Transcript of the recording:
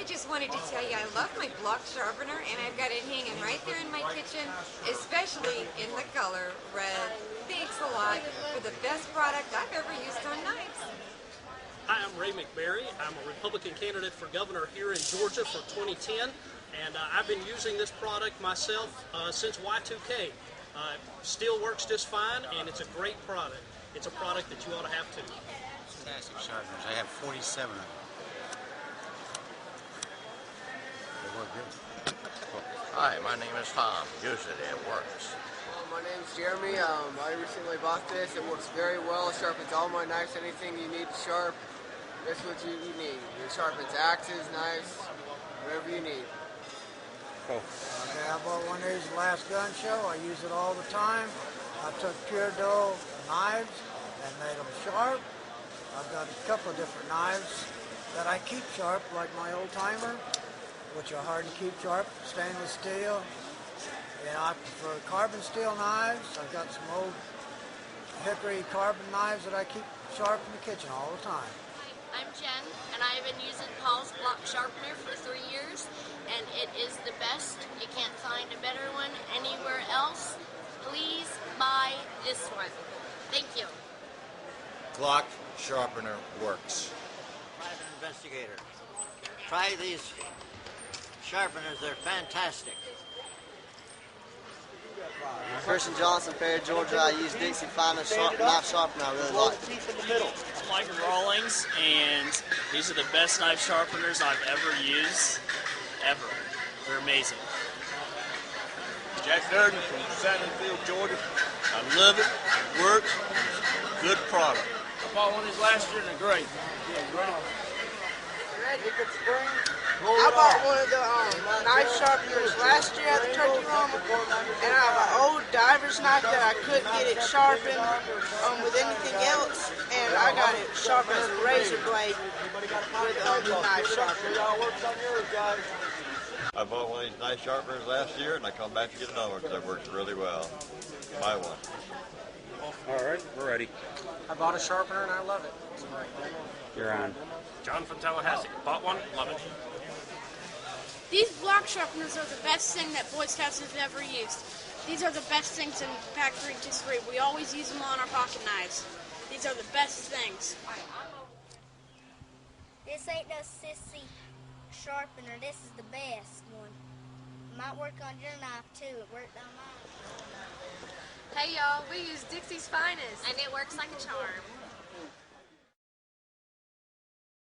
I just wanted to tell you I love my block sharpener, and I've got it hanging right there in my kitchen, especially in the color red. Thanks a lot for the best product I've ever used on knives. Hi, I'm Ray McBary. I'm a Republican candidate for governor here in Georgia for 2010, and I've been using this product myself since Y2K. Still works just fine, and it's a great product. It's a product that you ought to have too. Fantastic sharpeners. I have 47 of them. They work good. Hi, my name is Tom. Use it, it works. My name's Jeremy. I recently bought this. It works very well. It sharpens all my knives. Anything you need sharp, that's what you need. It sharpens axes, knives, whatever you need. Cool. Okay, I bought one of these last gun show. I use it all the time. I took pure dough knives and made them sharp. I've got a couple of different knives that I keep sharp, like my old timer, which are hard to keep sharp, stainless steel. And I prefer carbon steel knives. I've got some old hickory carbon knives that I keep sharp in the kitchen all the time. I'm Jen, and I've been using Paul's block sharpener for 3 years, and it is the best. You can't find a better one anywhere else. Please buy this one. Thank you. Glock sharpener works. Private investigator. Try these sharpeners, they're fantastic. Christian Johnson, Fair, Georgia. I use Dixie Finest knife sharpener. I really like it. I'm Mike Rawlings, and these are the best knife sharpeners I've ever used, ever. They're amazing. Jack Durden from Sandenfield, Georgia. I love it. It works. It's a good product. I bought one of these last year and they're great. I bought one of the knife sharpeners last year at the turkey run, and I have an old diver's knife that I couldn't get it sharpened with anything else, and I got it sharp as a razor blade with the knife sharpener. I bought one of these knife sharpeners last year and I come back to get another one because it works really well. Buy one. All right, we're ready. I bought a sharpener and I love it. You're on. John from Tallahassee. Bought one, love it. These block sharpeners are the best thing that Boy Scouts has ever used. These are the best things in Pack 323. We always use them on our pocket knives. These are the best things. This ain't no sissy sharpener. This is the best one. Might work on your knife too. It worked on mine. Hey y'all, we use Dixie's Finest, and it works like a charm.